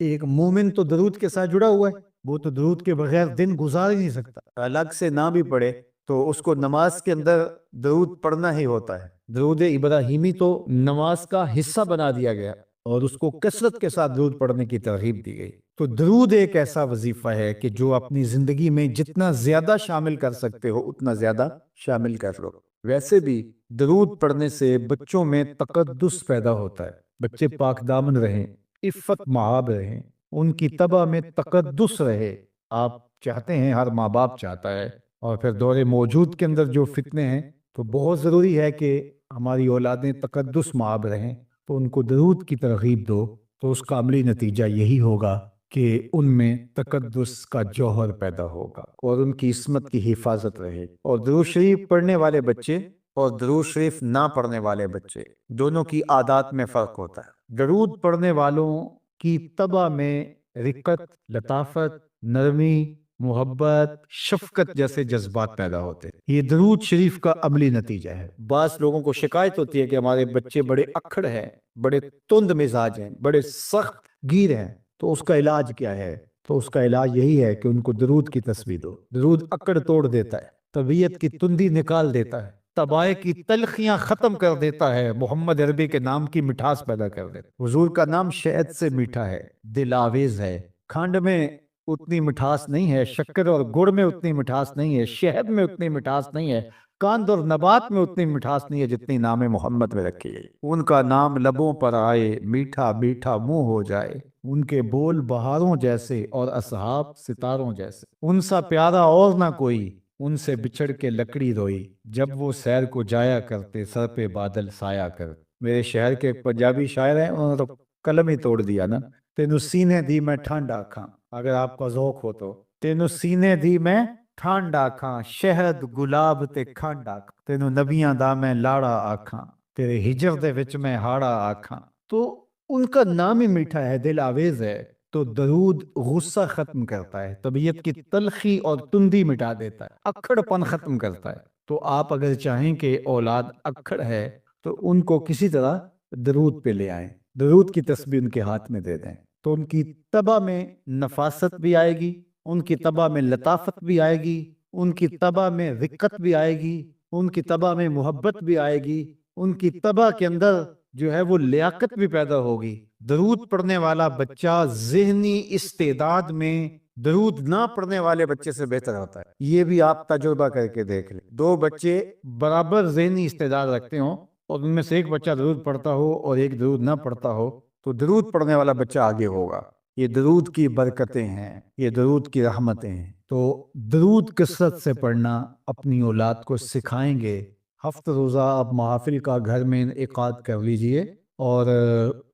ایک مومن تو درود کے ساتھ جڑا ہوا ہے، وہ تو درود کے بغیر دن گزار ہی نہیں سکتا، الگ سے نہ بھی پڑھے تو اس کو نماز کے اندر درود پڑھنا ہی ہوتا ہے۔ درود ابراہیمی تو نماز کا حصہ بنا دیا گیا اور اس کو کثرت کے ساتھ درود پڑھنے کی ترغیب دی گئی۔ تو درود ایک ایسا وظیفہ ہے کہ جو اپنی زندگی میں جتنا زیادہ شامل کر سکتے ہو اتنا زیادہ شامل کر لو۔ ویسے بھی درود پڑھنے سے بچوں میں تقدس پیدا ہوتا ہے، بچے پاک دامن رہیں، عفت مآب رہیں، ان کی طبع میں تقدس رہے۔ آپ چاہتے ہیں، ہر ماں باپ چاہتا ہے، اور پھر دور موجود کے اندر جو فتنے ہیں تو بہت ضروری ہے کہ ہماری اولادیں تقدس مآب رہیں، تو ان کو درود کی ترغیب دو، تو اس کا عملی نتیجہ یہی ہوگا کہ ان میں تقدس کا جوہر پیدا ہوگا اور ان کی عصمت کی حفاظت رہے۔ اور درود شریف پڑھنے والے بچے اور درود شریف نہ پڑھنے والے بچے دونوں کی عادات میں فرق ہوتا ہے۔ درود پڑھنے والوں کی طبع میں رقت، لطافت، نرمی، محبت، شفقت جیسے جذبات پیدا ہوتے ہیں۔ یہ درود شریف کا عملی نتیجہ ہے۔ بعض لوگوں کو شکایت ہوتی ہے کہ ہمارے بچے بڑے اکھڑ ہیں، بڑے تند مزاج ہیں، بڑے سخت گیر ہیں، تو اس کا علاج کیا ہے؟ تو اس کا علاج یہی ہے کہ ان کو درود کی تسبیح دو۔ درود اکڑ توڑ دیتا ہے، طبیعت کی تندی نکال دیتا ہے، طبائع کی تلخیاں ختم کر دیتا ہے، محمد عربی کے نام کی مٹھاس پیدا کر دیتا ہے۔ حضور کا نام شہد سے میٹھا ہے، دل آویز ہے، کھنڈ میں اتنی مٹھاس نہیں ہے، شکر اور گڑ میں اتنی مٹھاس نہیں ہے، شہد میں اتنی مٹھاس نہیں ہے، کاند اور نبات میں اتنی مٹھاس نہیں ہے جتنی نام محمد میں رکھی گئی۔ ان کا نام لبوں پر آئے، میٹھا میٹھا منہ ہو جائے، ان کے بول بہاروں جیسے اور اصحاب ستاروں جیسے، ان سا پیارا اور نہ کوئی، ان سے بچھڑ کے لکڑی روئی، جب وہ سیر کو جایا کرتے سر پہ بادل سایہ کر۔ میرے شہر کے ایک پنجابی شاعر ہیں، انہوں نے تو قلم ہی توڑ دیا نا۔ تینو سینے دی میں ٹھنڈ آکھاں، اگر آپ کا ذوق ہو تو، تینو سینے دی میں ٹھنڈ آکھاں، شہد گلاب تے کھنڈ آکھاں، تینو نبیاں دا میں لاڑا آکھاں، تیرے ہجر دے وچ میں ہاڑا آکھاں۔ تو ان کا نام ہی میٹھا ہے، دل آویز ہے۔ تو درود غصہ ختم کرتا ہے، طبیعت کی تلخی اور تندی مٹا دیتا ہے، اکھڑ پن ختم کرتا ہے۔ تو آپ اگر چاہیں کہ اولاد اکھڑ ہے تو ان کو کسی طرح درود پہ لے آئیں، درود کی تسبیح ان کے ہاتھ میں دے دیں، تو ان کی طبع میں نفاست بھی آئے گی، ان کی طبع میں لطافت بھی آئے گی، ان کی طبع میں رقت بھی آئے گی، ان کی طبع میں محبت بھی آئے گی، ان کی طبع کے اندر جو ہے وہ لیاقت بھی پیدا ہوگی۔ درود پڑھنے والا بچہ ذہنی استعداد میں درود نہ پڑھنے والے بچے سے بہتر ہوتا ہے۔ یہ بھی آپ تجربہ کر کے دیکھ لیں، دو بچے برابر ذہنی استعداد رکھتے ہوں اور ان میں سے ایک بچہ درود پڑھتا ہو اور ایک درود نہ پڑھتا ہو، تو درود پڑھنے والا بچہ آگے ہوگا۔ یہ درود کی برکتیں ہیں، یہ درود کی رحمتیں ہیں۔ تو درود کثرت سے پڑھنا اپنی اولاد کو سکھائیں گے۔ ہفتہ روزہ آپ محافل کا گھر میں انعقاد کر لیجئے اور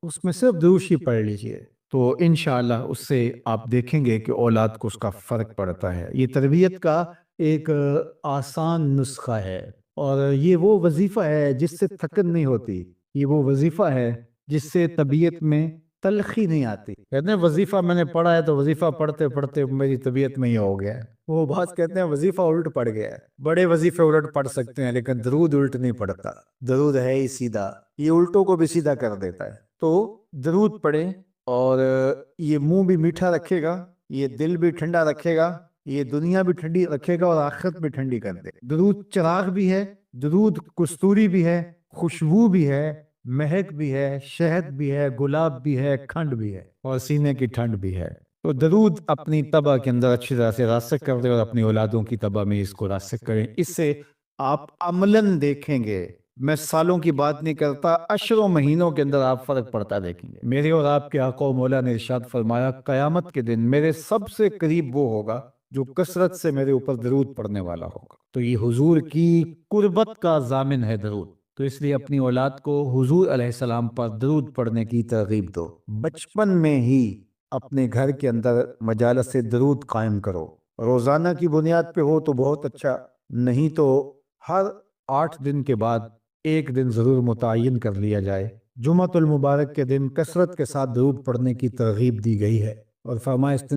اس میں صرف درود شریف پڑھ لیجئے، تو انشاءاللہ اس سے آپ دیکھیں گے کہ اولاد کو اس کا فرق پڑتا ہے۔ یہ تربیت کا ایک آسان نسخہ ہے، اور یہ وہ وظیفہ ہے جس سے تھکن نہیں ہوتی، یہ وہ وظیفہ ہے جس سے طبیعت میں تلخی نہیں آتی۔ کہتے ہیں وظیفہ میں نے پڑھا ہے تو وظیفہ پڑھتے پڑھتے میری طبیعت میں ہی ہو گیا ہے۔ وہ بعض کہتے ہیں وظیفہ الٹ پڑ گیا ہے۔ بڑے وظیفے الٹ پڑھ سکتے ہیں لیکن درود الٹ نہیں پڑتا، درود ہے ہی سیدھا، یہ الٹوں کو بھی سیدھا کر دیتا ہے۔ تو درود پڑھیں، اور یہ منہ بھی میٹھا رکھے گا، یہ دل بھی ٹھنڈا رکھے گا، یہ دنیا بھی ٹھنڈی رکھے گا اور آخرت بھی ٹھنڈی کر دے۔ درود چراغ بھی ہے، درود کستوری بھی ہے، خوشبو بھی ہے، مہک بھی ہے، شہد بھی ہے، گلاب بھی ہے، کھنڈ بھی ہے، اور سینے کی ٹھنڈ بھی ہے۔ تو درود اپنی طبع کے اندر اچھی طرح سے راسخ کر دے اور اپنی اولادوں کی طبع میں اس کو راسخ کریں۔ اس سے آپ عملاً دیکھیں گے، میں سالوں کی بات نہیں کرتا، اشروں مہینوں کے اندر آپ فرق پڑتا دیکھیں گے۔ میرے اور آپ کے آقا و مولا نے ارشاد فرمایا، قیامت کے دن میرے سب سے قریب وہ ہوگا جو کثرت سے میرے اوپر درود پڑھنے والا ہوگا۔ تو یہ حضور کی قربت کا ضامن ہے درود، تو اس لیے اپنی اولاد کو حضور علیہ السلام پر درود پڑھنے کی ترغیب دو۔ بچپن میں ہی اپنے گھر کے اندر مجالس سے درود قائم کرو، روزانہ کی بنیاد پہ ہو تو بہت اچھا، نہیں تو ہر 8 دن کے بعد ایک دن ضرور متعین کر لیا جائے۔ جمعۃ المبارک کے دن کثرت کے ساتھ درود پڑھنے کی ترغیب دی گئی ہے، اور فرمایا اس دن